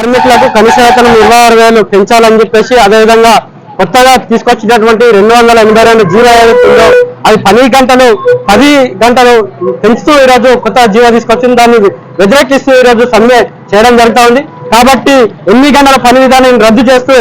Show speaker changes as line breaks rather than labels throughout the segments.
కార్మికులకు కనీస వేతనం 26,000 పెంచాలని చెప్పేసి అదేవిధంగా కొత్తగా తీసుకొచ్చినటువంటి 282 జీవో ఏదైతుందో అది 10 గంటలు పెంచుతూ ఈరోజు కొత్త జీవో తీసుకొచ్చింది. దాన్ని వ్యతిరేకిస్తూ ఈరోజు సమ్మె చేయడం జరుగుతూ ఉంది. కాబట్టి 8 గంటల పని విధానాన్ని రద్దు చేస్తూ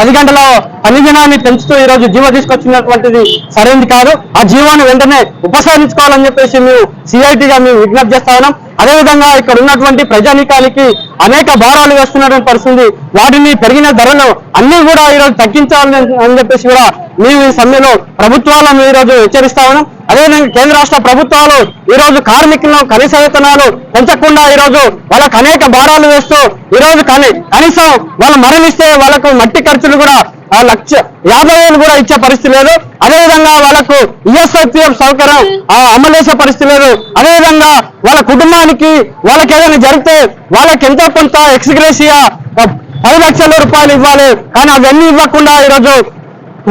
10 గంటల పని దినాన్ని పెంచుతూ ఈరోజు జీవో తీసుకొచ్చినటువంటిది సరైనది కాదు. ఆ జీవోని వెంటనే ఉపసంహరించుకోవాలని చెప్పేసి మేము సిఐటిగా మేము విజ్ఞప్తి చేస్తా ఉన్నాం. అదేవిధంగా ఇక్కడ ఉన్నటువంటి ప్రజానీకానికి అనేక భారాలు వేస్తున్నటువంటి పరిస్థితి, వాటిని పెరిగిన ధరలు అన్ని కూడా ఈరోజు తగ్గించాలని అని చెప్పేసి కూడా మేము ఈ సమ్మెలో ప్రభుత్వాలను ఈరోజు హెచ్చరిస్తా ఉన్నాం. అదేవిధంగా కేంద్ర రాష్ట్ర ప్రభుత్వాలు ఈరోజు కార్మికులను కనీస వేతనాలు పెంచకుండా ఈరోజు వాళ్ళకు అనేక భారాలు వేస్తూ ఈరోజు కనీసం వాళ్ళు మరణిస్తే వాళ్ళకు మట్టి ఖర్చులు కూడా 1,50,000 కూడా ఇచ్చే పరిస్థితి లేదు. అదేవిధంగా వాళ్ళకు ఈఎస్ఐపిఎఫ్ సౌకర్యం అమలు చేసే పరిస్థితి లేదు. అదేవిధంగా వాళ్ళ కుటుంబానికి వాళ్ళకి ఏదైనా జరిగితే వాళ్ళకి ఎంతో కొంత ఎక్స్గ్రేషియా 10 లక్షల రూపాయలు ఇవ్వాలి. కానీ అవన్నీ ఇవ్వకుండా ఈరోజు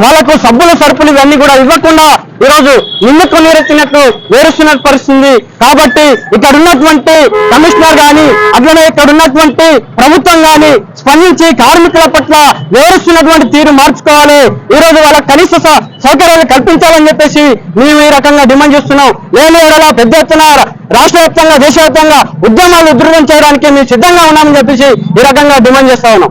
వాళ్ళకు సబ్బులు సరుకులు ఇవన్నీ కూడా ఇవ్వకుండా ఈరోజు నిన్నకు నీరెత్తినట్టు వేరుస్తున్న పరిస్థితి. కాబట్టి ఇక్కడ ఉన్నటువంటి కమిషనర్ కానీ అట్లనే ఇక్కడ ఉన్నటువంటి ప్రభుత్వం కానీ స్పందించి కార్మికుల పట్ల వేరుస్తున్నటువంటి తీరు మార్చుకోవాలి. ఈరోజు వాళ్ళ కనీస సౌకర్యాలు కల్పించాలని చెప్పేసి మేము ఈ రకంగా డిమాండ్ చేస్తున్నాం. లేని ఎడల పెద్ద ఎత్తున రాష్ట్ర వ్యాప్తంగా దేశవ్యాప్తంగా ఉద్యమాలు ఉధృతం చేయడానికి మేము సిద్ధంగా ఉన్నామని చెప్పేసి ఈ రకంగా డిమాండ్ చేస్తా ఉన్నాం.